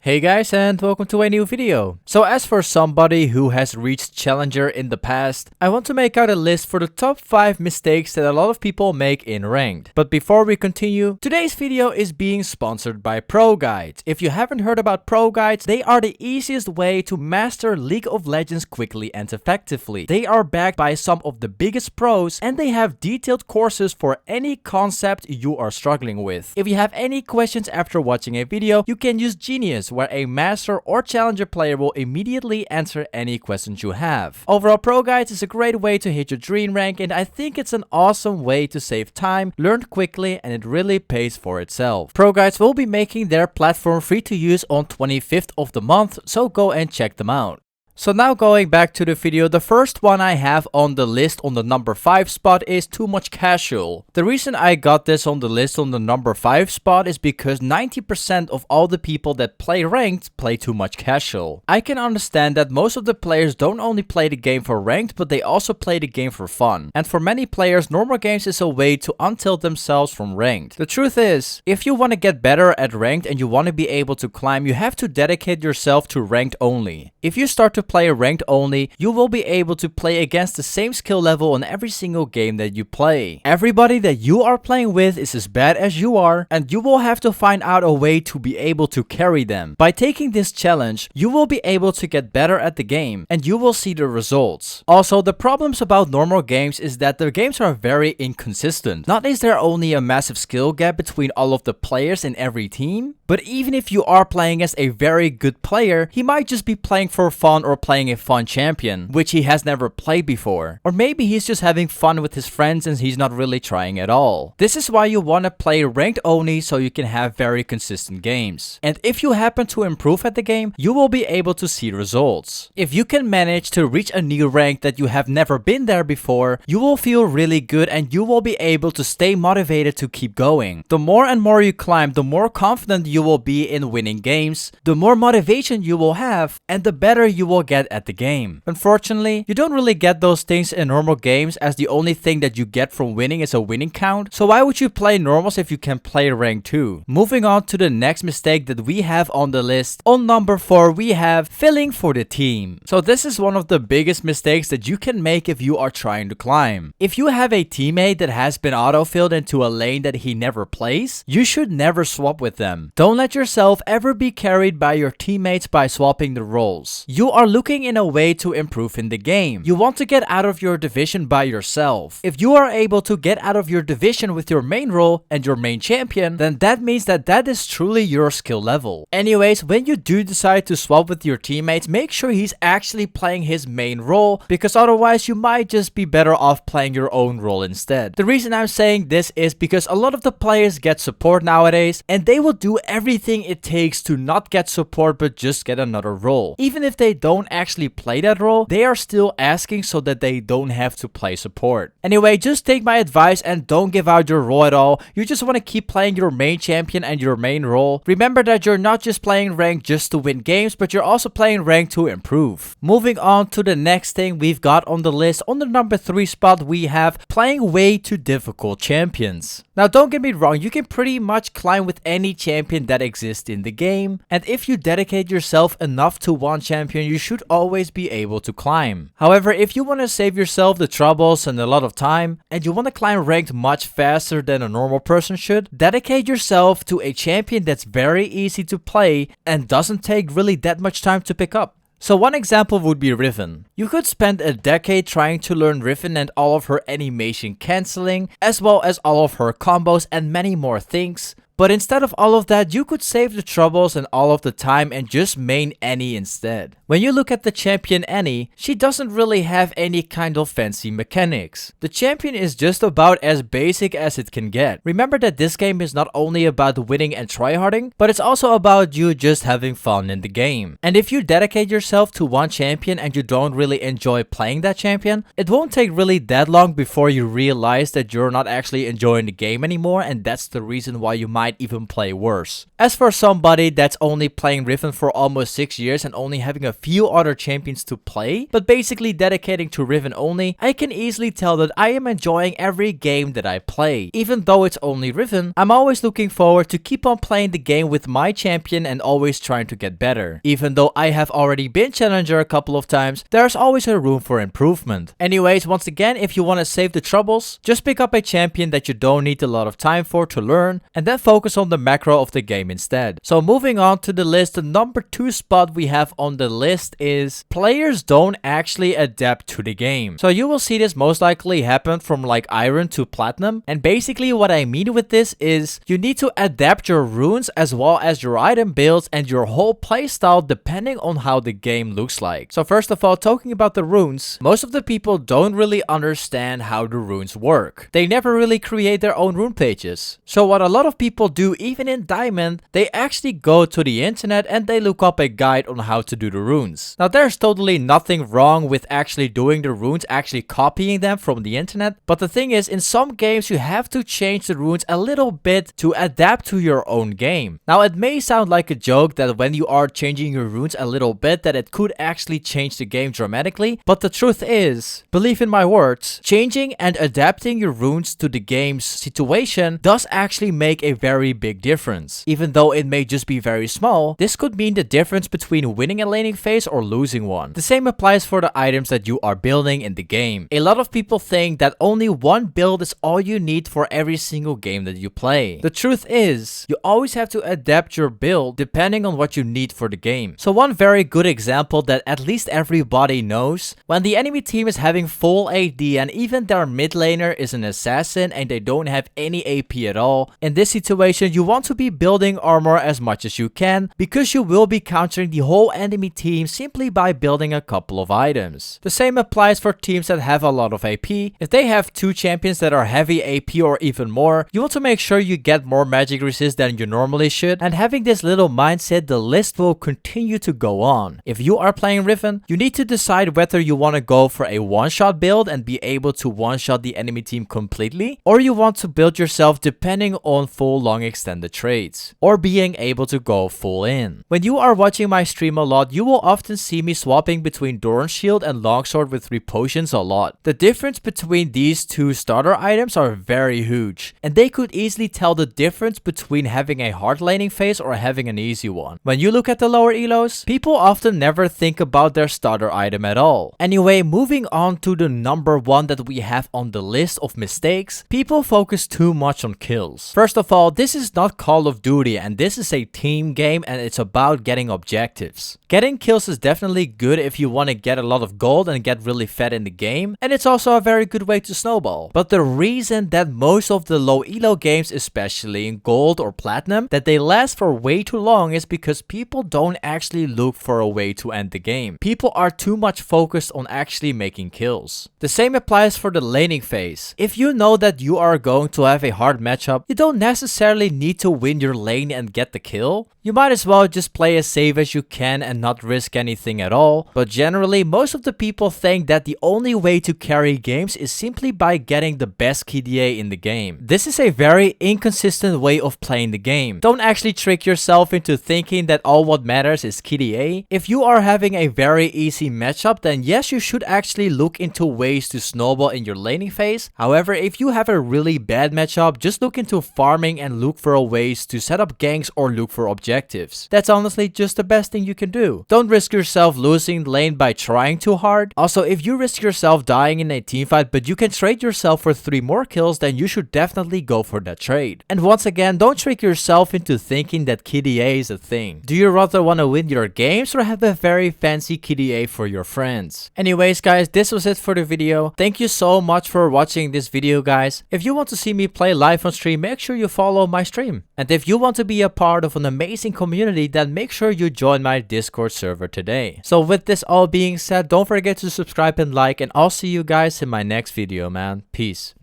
Hey guys, and welcome to a new video. So as for somebody who has reached Challenger in the past, I want to make out a list for the top 5 mistakes that a lot of people make in Ranked. But before we continue, today's video is being sponsored by Proguides. If you haven't heard about Proguides, they are the easiest way to master League of Legends quickly and effectively. They are backed by some of the biggest pros, and they have detailed courses for any concept you are struggling with. If you have any questions after watching a video, you can use Genius, where a master or challenger player will immediately answer any questions you have. Overall, Proguides is a great way to hit your dream rank, and I think it's an awesome way to save time, learn quickly, and it really pays for itself. Proguides will be making their platform free to use on 25th of the month, so go and check them out. So now going back to the video, the first one I have on the list on the number 5 spot is too much casual. The reason I got this on the list on the number 5 spot is because 90% of all the people that play ranked play too much casual. I can understand that most of the players don't only play the game for ranked, but they also play the game for fun. And for many players, normal games is a way to untilt themselves from ranked. The truth is, if you want to get better at ranked and you want to be able to climb, you have to dedicate yourself to ranked only. If you start to play ranked only, you will be able to play against the same skill level on every single game that you play. Everybody that you are playing with is as bad as you are, and you will have to find out a way to be able to carry them. By taking this challenge, you will be able to get better at the game, and you will see the results. Also, the problems about normal games is that the games are very inconsistent. Not is there only a massive skill gap between all of the players in every team, but even if you are playing as a very good player, he might just be playing for fun or playing a fun champion, which he has never played before. Or maybe he's just having fun with his friends and he's not really trying at all. This is why you want to play ranked only, so you can have very consistent games. And if you happen to improve at the game, you will be able to see results. If you can manage to reach a new rank that you have never been there before, you will feel really good and you will be able to stay motivated to keep going. The more and more you climb, the more confident you will be in winning games, the more motivation you will have, and the better you will get at the game. Unfortunately, you don't really get those things in normal games, as the only thing that you get from winning is a winning count. So why would you play normals if you can play rank too? Moving on to the next mistake that we have on the list. On number 4, we have filling for the team. So this is one of the biggest mistakes that you can make if you are trying to climb. If you have a teammate that has been auto-filled into a lane that he never plays, you should never swap with them. Don't let yourself ever be carried by your teammates by swapping the roles. You are looking in a way to improve in the game. You want to get out of your division by yourself. If you are able to get out of your division with your main role and your main champion, then that means that that is truly your skill level. Anyways, when you do decide to swap with your teammates, make sure he's actually playing his main role, because otherwise you might just be better off playing your own role instead. The reason I'm saying this is because a lot of the players get support nowadays, and they will do everything it takes to not get support but just get another role. Even if they don't actually play that role, they are still asking so that they don't have to play support. Anyway, just take my advice and don't give out your role at all. You just want to keep playing your main champion and your main role. Remember that you're not just playing ranked just to win games, but you're also playing ranked to improve. Moving on to the next thing we've got on the list. On the number 3 spot, we have playing way too difficult champions. Now don't get me wrong, you can pretty much climb with any champion that exists in the game, and if you dedicate yourself enough to one champion, you should always be able to climb. However, if you want to save yourself the troubles and a lot of time, and you want to climb ranked much faster than a normal person should, dedicate yourself to a champion that's very easy to play and doesn't take really that much time to pick up. So one example would be Riven. You could spend a decade trying to learn Riven and all of her animation cancelling, as well as all of her combos and many more things. But instead of all of that, you could save the troubles and all of the time and just main Annie instead. When you look at the champion Annie, she doesn't really have any kind of fancy mechanics. The champion is just about as basic as it can get. Remember that this game is not only about winning and tryharding, but it's also about you just having fun in the game. And if you dedicate yourself to one champion and you don't really enjoy playing that champion, it won't take really that long before you realize that you're not actually enjoying the game anymore, and that's the reason why you might might even play worse. As for somebody that's only playing Riven for almost 6 years and only having a few other champions to play, but basically dedicating to Riven only, I can easily tell that I am enjoying every game that I play. Even though it's only Riven, I'm always looking forward to keep on playing the game with my champion and always trying to get better. Even though I have already been challenger a couple of times, there's always a room for improvement. Anyways, once again, if you want to save the troubles, just pick up a champion that you don't need a lot of time for to learn, and then focus on the macro of the game instead. So moving on to the list, the number 2 spot we have on the list is players don't actually adapt to the game. So you will see this most likely happen from like Iron to Platinum, and basically what I mean with this is you need to adapt your runes as well as your item builds and your whole playstyle depending on how the game looks like. So first of all, talking about the runes, most of the people don't really understand how the runes work. They never really create their own rune pages. So what a lot of people do, even in Diamond, they actually go to the internet and they look up a guide on how to do the runes. Now there's totally nothing wrong with actually doing the runes, actually copying them from the internet, but the thing is, in some games you have to change the runes a little bit to adapt to your own game. Now it may sound like a joke that when you are changing your runes a little bit that it could actually change the game dramatically, but the truth is, believe in my words, changing and adapting your runes to the game's situation does actually make a very big difference. Even though it may just be very small, this could mean the difference between winning a laning phase or losing one. The same applies for the items that you are building in the game. A lot of people think that only one build is all you need for every single game that you play. The truth is, you always have to adapt your build depending on what you need for the game. So one very good example that at least everybody knows, when the enemy team is having full AD and even their mid laner is an assassin and they don't have any AP at all, in this situation you want to be building armor as much as you can because you will be countering the whole enemy team simply by building a couple of items. The same applies for teams that have a lot of AP. If they have 2 champions that are heavy AP or even more, you want to make sure you get more magic resist than you normally should, and having this little mindset, the list will continue to go on. If you are playing Riven, you need to decide whether you want to go for a one-shot build and be able to one-shot the enemy team completely, or you want to build yourself depending on full long extended trades, or being able to go full in. When you are watching my stream a lot, you will often see me swapping between Doran's Shield and Longsword with 3 potions a lot. The difference between these 2 starter items are very huge, and they could easily tell the difference between having a hard laning phase or having an easy one. When you look at the lower elos, people often never think about their starter item at all. Anyway, moving on to the number 1 that we have on the list of mistakes, people focus too much on kills. First of all, this is not Call of Duty and this is a team game and it's about getting objectives. Getting kills is definitely good if you want to get a lot of gold and get really fed in the game, and it's also a very good way to snowball. But the reason that most of the low elo games, especially in gold or platinum, that they last for way too long is because people don't actually look for a way to end the game. People are too much focused on actually making kills. The same applies for the laning phase. If you know that you are going to have a hard matchup, you don't necessarily need to win your lane and get the kill. You might as well just play as safe as you can and not risk anything at all. But generally, most of the people think that the only way to carry games is simply by getting the best KDA in the game. This is a very inconsistent way of playing the game. Don't actually trick yourself into thinking that all what matters is KDA. If you are having a very easy matchup, then yes, you should actually look into ways to snowball in your laning phase. However, if you have a really bad matchup, just look into farming and look for ways to set up ganks or look for objectives. That's honestly just the best thing you can do. Don't risk yourself losing lane by trying too hard. Also, if you risk yourself dying in a teamfight but you can trade yourself for 3 more kills, then you should definitely go for that trade. And once again, don't trick yourself into thinking that KDA is a thing. Do you rather want to win your games or have a very fancy KDA for your friends? Anyways guys, this was it for the video. Thank you so much for watching this video guys. If you want to see me play live on stream, make sure you follow my stream. And if you want to be a part of an amazing community, then make sure you join my Discord server today. So with this all being said, don't forget to subscribe and like, and I'll see you guys in my next video, man. Peace.